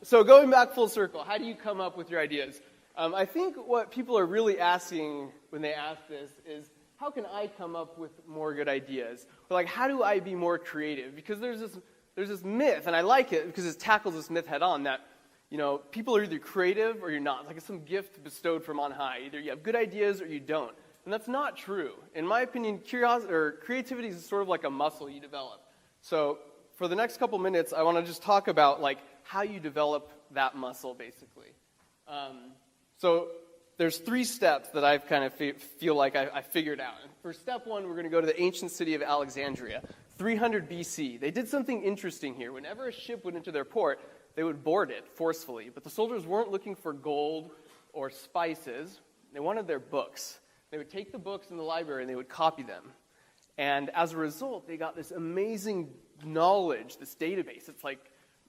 So going back full circle, how do you come up with your ideas? I think what people are really asking when they ask this is, how can I come up with more good ideas? Or like, how do I be more creative? Because there's this myth, and I like it because it tackles this myth head on, that people are either creative or you're not. It's like it's some gift bestowed from on high. Either you have good ideas or you don't. And that's not true. In my opinion, creativity is sort of like a muscle you develop. So for the next couple minutes, I want to just talk about like how you develop that muscle, basically. So there's 3 steps that I've kind of feel like I figured out. And for step 1, we're going to go to the ancient city of Alexandria, 300 BC. They did something interesting here. Whenever a ship went into their port, they would board it forcefully. But the soldiers weren't looking for gold or spices. They wanted their books. They would take the books in the library and they would copy them. And as a result, they got this amazing knowledge, this database. It's like,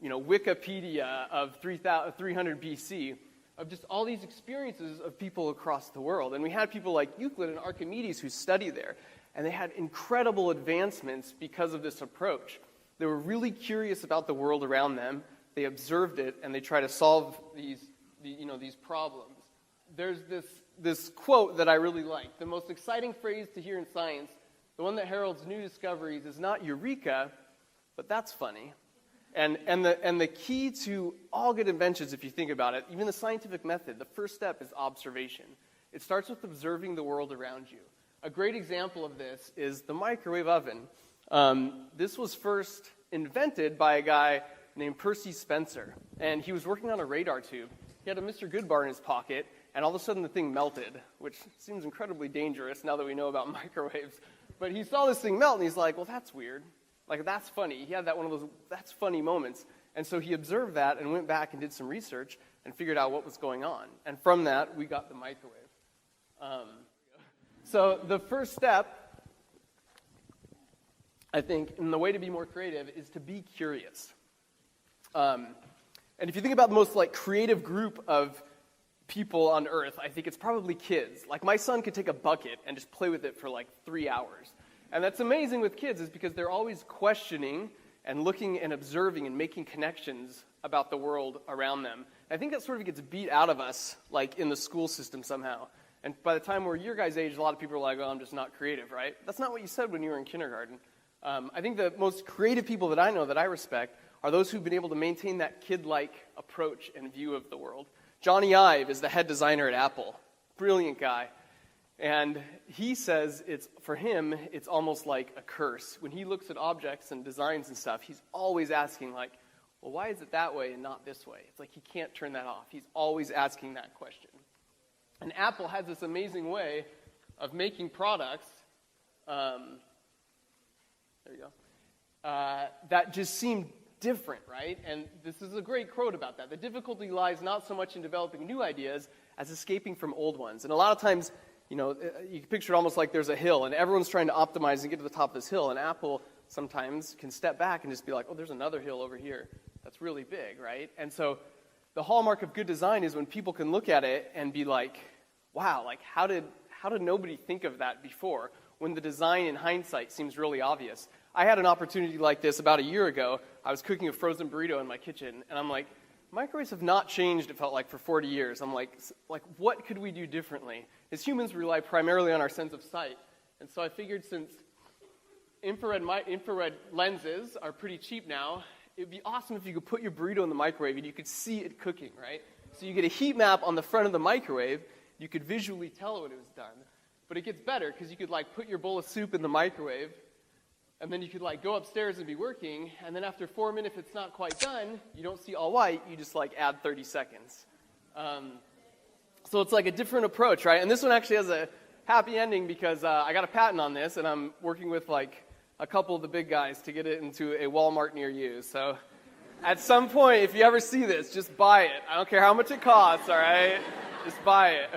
Wikipedia of 300 BC, of just all these experiences of people across the world. And we had people like Euclid and Archimedes who studied there. And they had incredible advancements because of this approach. They were really curious about the world around them. They observed it, and they tried to solve these problems. There's this quote that I really like. The most exciting phrase to hear in science, the one that heralds new discoveries, is not eureka, but that's funny. And the key to all good inventions, if you think about it, even the scientific method, the first step is observation. It starts with observing the world around you. A great example of this is the microwave oven. This was first invented by a guy named Percy Spencer, and he was working on a radar tube. He had a Mr. Goodbar in his pocket, and all of a sudden the thing melted, which seems incredibly dangerous now that we know about microwaves. But he saw this thing melt, and he's like, well, that's weird. Like, that's funny. He had one of those that's funny moments. And so he observed that and went back and did some research and figured out what was going on. And from that, we got the microwave. So the first step, I think, in the way to be more creative is to be curious. And if you think about the most creative group of people on Earth, I think it's probably kids. Like, my son could take a bucket and just play with it for 3 hours. And that's amazing with kids, is because they're always questioning and looking and observing and making connections about the world around them. And I think that sort of gets beat out of us, in the school system somehow. And by the time we're your guys' age, a lot of people are like, oh, I'm just not creative, right? That's not what you said when you were in kindergarten. I think the most creative people that I know, that I respect, are those who've been able to maintain that kid-like approach and view of the world. Johnny Ive is the head designer at Apple. Brilliant guy. And he says for him, it's almost like a curse. When he looks at objects and designs and stuff, he's always asking, well, why is it that way and not this way? It's like he can't turn that off. He's always asking that question. And Apple has this amazing way of making products, that just seem different, right? And this is a great quote about that. The difficulty lies not so much in developing new ideas as escaping from old ones. And a lot of times, you can picture it almost like there's a hill, and everyone's trying to optimize and get to the top of this hill, and Apple sometimes can step back and just be like, oh, there's another hill over here that's really big, right? And so the hallmark of good design is when people can look at it and be like, wow, how did nobody think of that before, when the design in hindsight seems really obvious. I had an opportunity like this about a year ago. I was cooking a frozen burrito in my kitchen, and I'm like, microwaves have not changed, it felt like, for 40 years. I'm like, what could we do differently? As humans, we rely primarily on our sense of sight. And so I figured, since infrared lenses are pretty cheap now, it would be awesome if you could put your burrito in the microwave and you could see it cooking, right? So you get a heat map on the front of the microwave. You could visually tell when it was done. But it gets better, because you could put your bowl of soup in the microwave, and then you could go upstairs and be working, and then after 4 minutes, if it's not quite done, you don't see all white, you just add 30 seconds. So it's a different approach, right? And this one actually has a happy ending, because I got a patent on this, and I'm working with a couple of the big guys to get it into a Walmart near you. So at some point, if you ever see this, just buy it. I don't care how much it costs, all right? Just buy it.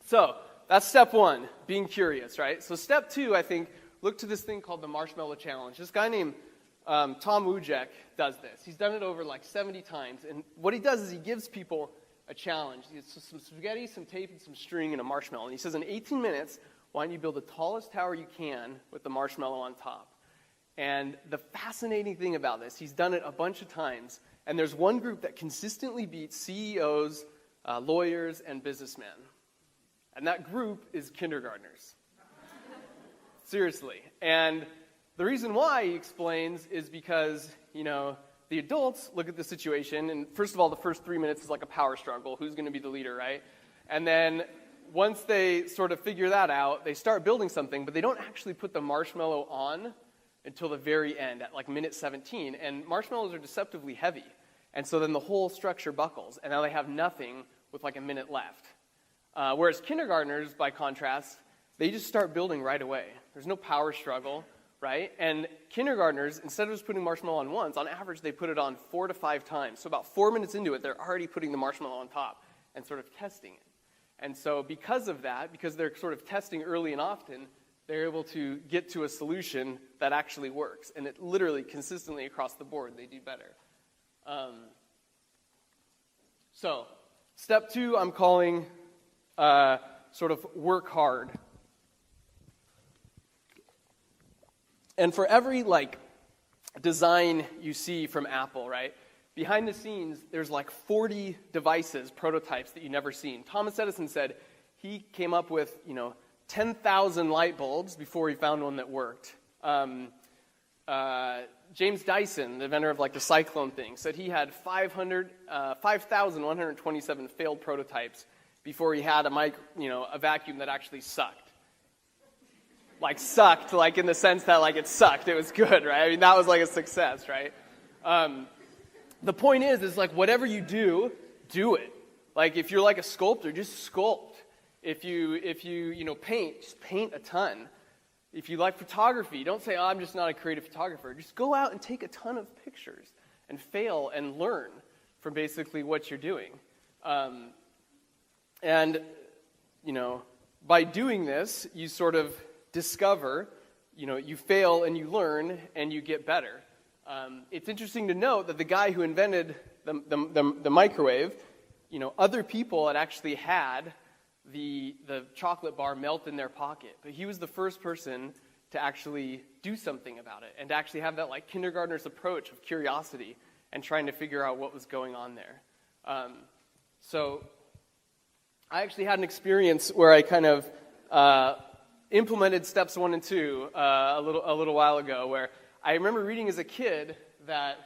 So that's step 1, being curious, right? So step 2, I think, look to this thing called the Marshmallow Challenge. This guy named Tom Wujek does this. He's done it over 70 times. And what he does is he gives people a challenge. He has some spaghetti, some tape, and some string, and a marshmallow. And he says, in 18 minutes, why don't you build the tallest tower you can with the marshmallow on top? And the fascinating thing about this, he's done it a bunch of times, and there's one group that consistently beats CEOs, lawyers, and businessmen. And that group is kindergartners. Seriously. And the reason why, he explains, is because, the adults look at the situation, and first of all, the first 3 minutes is like a power struggle. Who's going to be the leader, right? And then once they sort of figure that out, they start building something, but they don't actually put the marshmallow on until the very end, at like minute 17. And marshmallows are deceptively heavy. And so then the whole structure buckles, and now they have nothing with like a minute left. Whereas kindergartners, by contrast, they just start building right away. There's no power struggle, right? And kindergartners, instead of just putting marshmallow on once, on average they put it on 4 to 5 times. So about 4 minutes into it, they're already putting the marshmallow on top and sort of testing it. And so because of that, because they're sort of testing early and often, they're able to get to a solution that actually works. And it literally, consistently across the board, they do better. So, step 2, I'm calling sort of work hard. And for every, design you see from Apple, right, behind the scenes, there's 40 devices, prototypes that you've never seen. Thomas Edison said he came up with, 10,000 light bulbs before he found one that worked. James Dyson, the inventor of the cyclone thing, said he had 5,127 failed prototypes before he had a vacuum that actually sucked. Sucked, in the sense that it sucked. It was good, right? I mean, that was a success, right? The point is whatever you do, do it. If you're a sculptor, just sculpt. If you paint, just paint a ton. If you like photography, don't say, I'm just not a creative photographer. Just go out and take a ton of pictures and fail and learn from basically what you're doing. By doing this, you sort of discover, you fail and you learn and you get better. It's interesting to note that the guy who invented the microwave, other people had actually had the chocolate bar melt in their pocket. But he was the first person to actually do something about it and to actually have that kindergartner's approach of curiosity and trying to figure out what was going on there. So I actually had an experience where I kind of implemented steps 1 and 2 a little while ago, where I remember reading as a kid that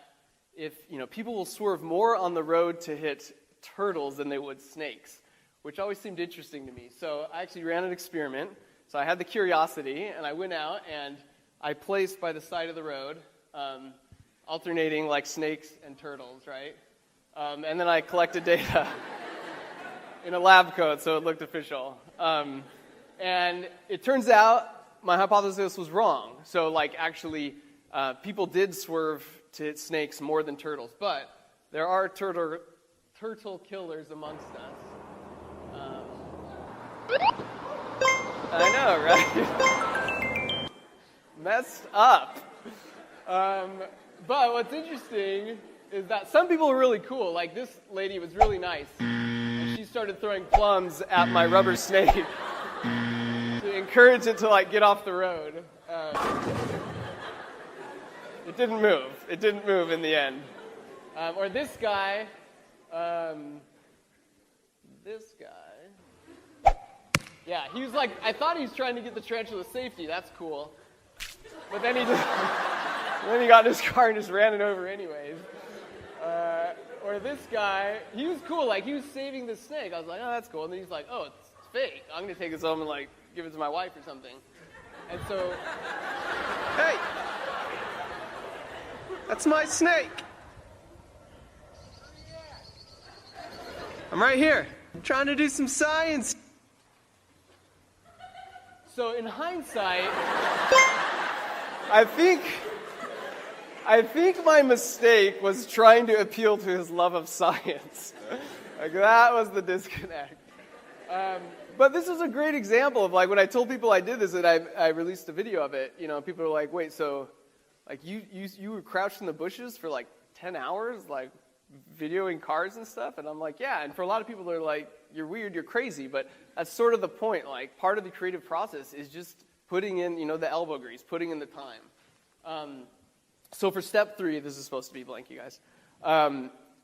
if people will swerve more on the road to hit turtles than they would snakes, which always seemed interesting to me. So I actually ran an experiment. So I had the curiosity, and I went out and I placed by the side of the road, alternating snakes and turtles, right? And then I collected data in a lab coat, so it looked official. And it turns out my hypothesis was wrong. So actually, people did swerve to hit snakes more than turtles, but there are turtle killers amongst us. I know, right? Messed up. But what's interesting is that some people are really cool. This lady was really nice. And she started throwing plums at my rubber snake to encourage it to get off the road. It didn't move. It didn't move in the end. Or this guy. Yeah, he was I thought he was trying to get the tarantula safety. That's cool. But then he got in his car and just ran it over anyways. Or this guy, he was cool. He was saving the snake. I was like, oh, that's cool. And then he's like, oh, it's fake. I'm going to take this home and give it to my wife or something. And so, hey, that's my snake. I'm right here. I'm trying to do some science. So in hindsight, I think my mistake was trying to appeal to his love of science. That was the disconnect. But this is a great example of when I told people I did this and I released a video of it. People were like, "Wait, so you were crouched in the bushes for 10 hours, videoing cars and stuff?" And I'm like, "Yeah." And for a lot of people, they're like, "You're weird, you're crazy." But that's sort of the point. Part of the creative process is just putting in, the elbow grease, putting in the time. So for step 3, this is supposed to be blank, you guys.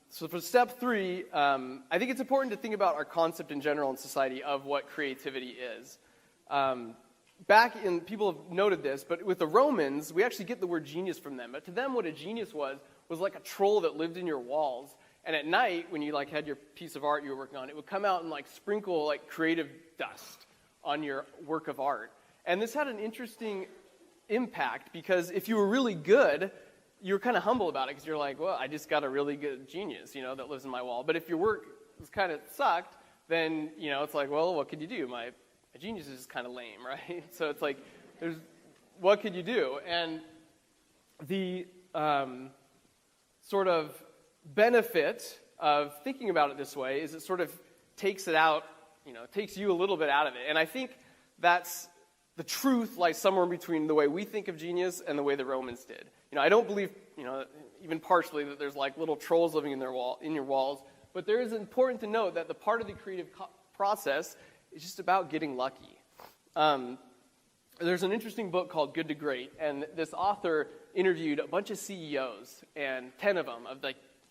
So for step 3, I think it's important to think about our concept in general in society of what creativity is. People have noted this, but with the Romans, we actually get the word genius from them. But to them, what a genius was like a troll that lived in your walls. And at night, when you had your piece of art you were working on, it would come out and sprinkle creative dust on your work of art. And this had an interesting impact because if you were really good, you were kind of humble about it because you're like, well, I just got a really good genius, that lives in my wall. But if your work was kind of sucked, then, it's like, well, what could you do? My genius is kind of lame, right? So it's like, what could you do? And the sort of benefit of thinking about it this way is it sort of takes it out, takes you a little bit out of it. And I think that's the truth lies somewhere between the way we think of genius and the way the Romans did. I don't believe, even partially that there's little trolls living in your walls, but there is important to note that the part of the creative process is just about getting lucky. There's an interesting book called Good to Great, and this author interviewed a bunch of CEOs, and 10 of them, of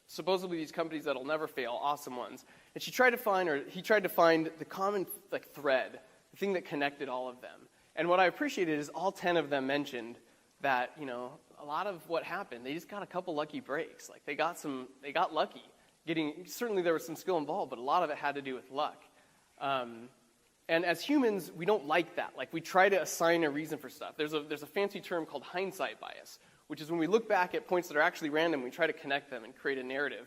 supposedly these companies that'll never fail, awesome ones. And he tried to find the common thread, the thing that connected all of them. And what I appreciated is all 10 of them mentioned that, a lot of what happened, they just got a couple lucky breaks. They got lucky. Certainly there was some skill involved, but a lot of it had to do with luck. And as humans, we don't like that. We try to assign a reason for stuff. There's a fancy term called hindsight bias, which is when we look back at points that are actually random, we try to connect them and create a narrative.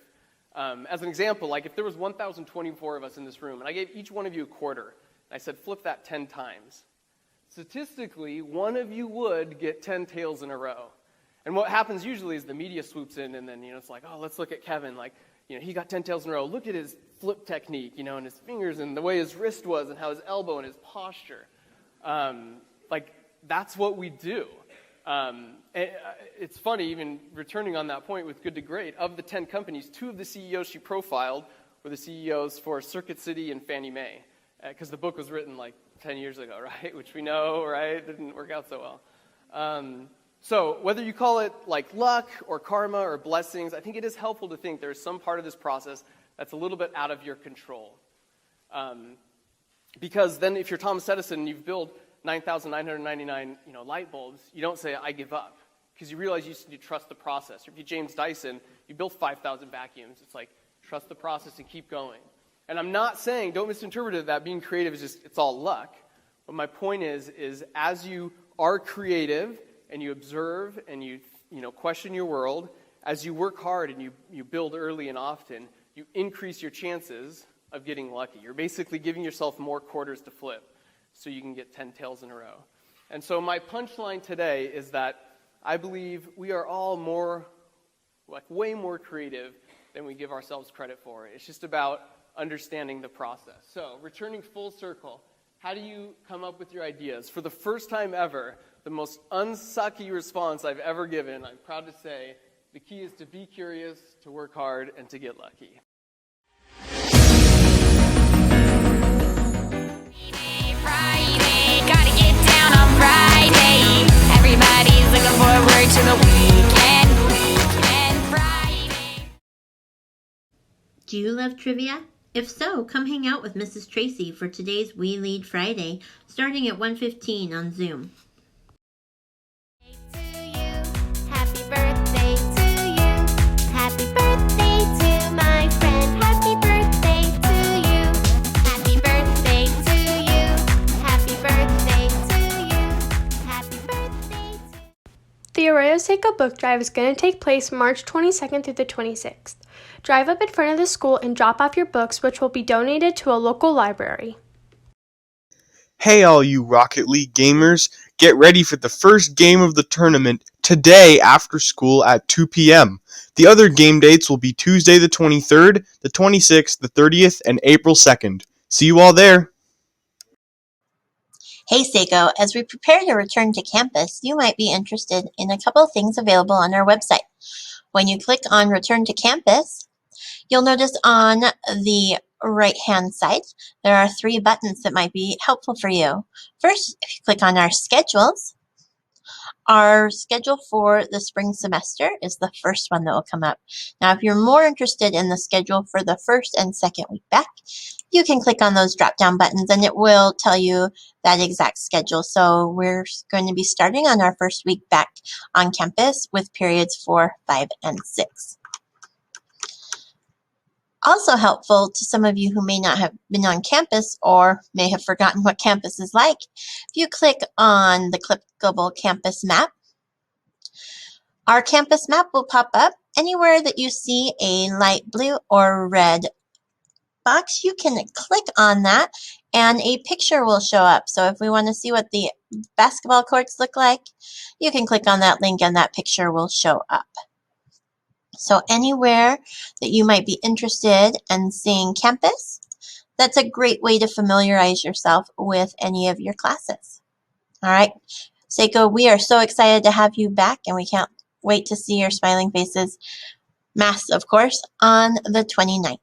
As an example, if there was 1,024 of us in this room, and I gave each one of you a quarter, and I said flip that 10 times, statistically, one of you would get 10 tails in a row. And what happens usually is the media swoops in, and then it's like, oh, let's look at Kevin. He got 10 tails in a row. Look at his flip technique, and his fingers and the way his wrist was and how his elbow and his posture. That's what we do. It's funny, even returning on that point with Good to Great, of the 10 companies, 2 of the CEOs she profiled were the CEOs for Circuit City and Fannie Mae, because the book was written 10 years ago, right? Which we know, right? Didn't work out so well. So whether you call it luck or karma or blessings, I think it is helpful to think there's some part of this process that's a little bit out of your control. Because then if you're Thomas Edison and you've built 9,999 light bulbs, you don't say, I give up. Because you realize you need to trust the process. Or if you're James Dyson, you built 5,000 vacuums. It's trust the process and keep going. And I'm not saying, don't misinterpret it, that being creative is just, it's all luck. But my point is as you are creative and you observe and you question your world, as you work hard and you build early and often, you increase your chances of getting lucky. You're basically giving yourself more quarters to flip so you can get 10 tails in a row. And so my punchline today is that I believe we are all way more creative than we give ourselves credit for. It's just about understanding the process. So, returning full circle, how do you come up with your ideas? For the first time ever, the most unsucky response I've ever given, I'm proud to say, the key is to be curious, to work hard, and to get lucky. Friday, gotta get down on Friday. Everybody's looking forward to the weekend Friday. Do you love trivia? If so, come hang out with Mrs. Tracy for today's We Lead Friday, starting at 1:15 on Zoom. To you, happy birthday to you. Happy birthday to my friend. Happy birthday to you. Happy birthday to you. Happy birthday to you. Happy birthday to you. The Arroyo Seco book drive is going to take place March 22nd through the 26th. Drive up in front of the school and drop off your books, which will be donated to a local library. Hey all you Rocket League gamers, get ready for the first game of the tournament today after school at 2 p.m. The other game dates will be Tuesday the 23rd, the 26th, the 30th, and April 2nd. See you all there! Hey Seco, as we prepare to return to campus, you might be interested in a couple of things available on our website. When you click on Return to Campus, you'll notice on the right-hand side, there are 3 buttons that might be helpful for you. First, if you click on our schedules, Our schedule for the spring semester is the first one that will come up. Now, if you're more interested in the schedule for the first and second week back, you can click on those drop-down buttons and it will tell you that exact schedule. So we're going to be starting on our first week back on campus with periods 4, 5, and 6. Also helpful to some of you who may not have been on campus or may have forgotten what campus is like, if you click on the clickable campus map, our campus map will pop up. Anywhere that you see a light blue or red box, you can click on that and a picture will show up. So if we want to see what the basketball courts look like, you can click on that link and that picture will show up. So anywhere that you might be interested in seeing campus, that's a great way to familiarize yourself with any of your classes. All right, Seco, we are so excited to have you back and we can't wait to see your smiling faces, masked of course, on the 29th.